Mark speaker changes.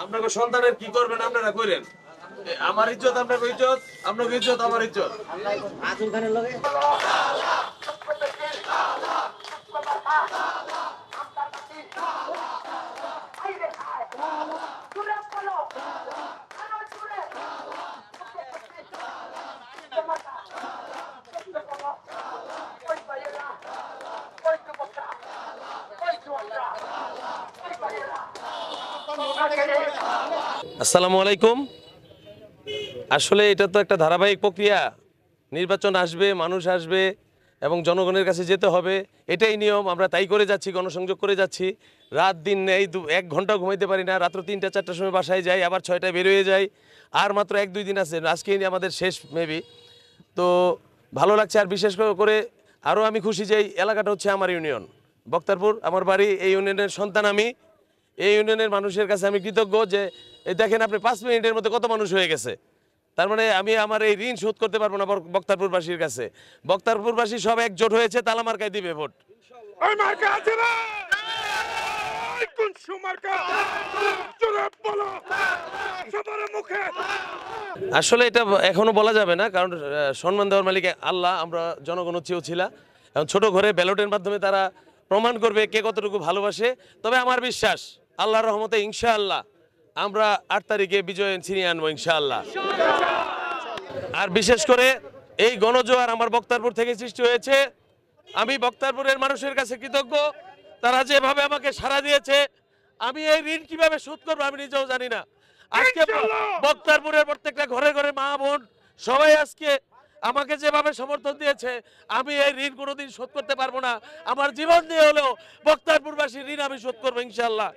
Speaker 1: আপনাকে সন্তানের কি করবেন আপনারা করেন। আমার ইজ্জত আপনাকে ইজ্জত, আপনাকে ইজ্জত আমার ইজ্জত।
Speaker 2: আজম খানের লগে
Speaker 1: আসসালামু আলাইকুম। আসলে এটা তো একটা ধারাবাহিক প্রক্রিয়া। নির্বাচন আসবে, মানুষ আসবে এবং জনগণের কাছে যেতে হবে, এটাই নিয়ম। আমরা তাই করে যাচ্ছি, গণসংযোগ করে যাচ্ছি। রাত দিন এই 1 ঘন্টা ঘুমাইতে পারি না, রাত্র 3টা-4টার সময় বাসায় যাই, আবার 6টায় বের হয়ে যাই। আর মাত্র 1-2 দিন আছে, আজকেই আমাদের শেষ মেবি। তো ভালো লাগছে। আর বিশেষ করে আরও আমি খুশি যে এই এলাকাটা হচ্ছে আমার ইউনিয়ন বক্তারপুর, আমার বাড়ি। এই ইউনিয়নের সন্তান আমি। এই ইউনিয়নের মানুষের কাছে আমি কৃতজ্ঞ যে এই দেখেন আপনি 5 মিনিটের মধ্যে কত মানুষ হয়ে গেছে। তার মানে আমি আমার এই ঋণ শোধ করতে পারবো না বক্তারপুরবাসীর কাছে। বক্তারপুরবাসী সব একজোট হয়েছে, তালা মার্কায় দিবে ভোট। আসলে এটা এখনো বলা যাবে না, কারণ সম্মান দেওয়ার মালিক আল্লাহ, আমরা জনগণ হচ্ছে ছিলা। এখন ছোট ঘরে ব্যালটের মাধ্যমে তারা প্রমাণ করবে কে কতটুকু ভালোবাসে। তবে আমার বিশ্বাস আল্লাহর রহমতে ইনশাআল্লাহ আমরা 8 তারিখে বিজয় ছিনিয়ে আনবো ইনশাআল্লাহ। আর বিশেষ করে এই গণজোয়ার আমার বক্তারপুর থেকে সৃষ্টি হয়েছে। আমি বক্তারপুরের মানুষের কাছে কৃতজ্ঞ, তারা যেভাবে আমাকে সাড়া দিয়েছে। আমি এই ঋণ কিভাবে শোধ করবো আমি নিজেও জানি না। আজকে বক্তারপুরের প্রত্যেকটা ঘরে ঘরে মা বোন সবাই আজকে আমাকে যেভাবে সমর্থন দিয়েছে, আমি এই ঋণ কোনোদিন শোধ করতে পারবো না। আমার জীবন দিয়ে হলেও বক্তারপুরবাসীর ঋণ আমি শোধ করবো ইনশাআল্লাহ।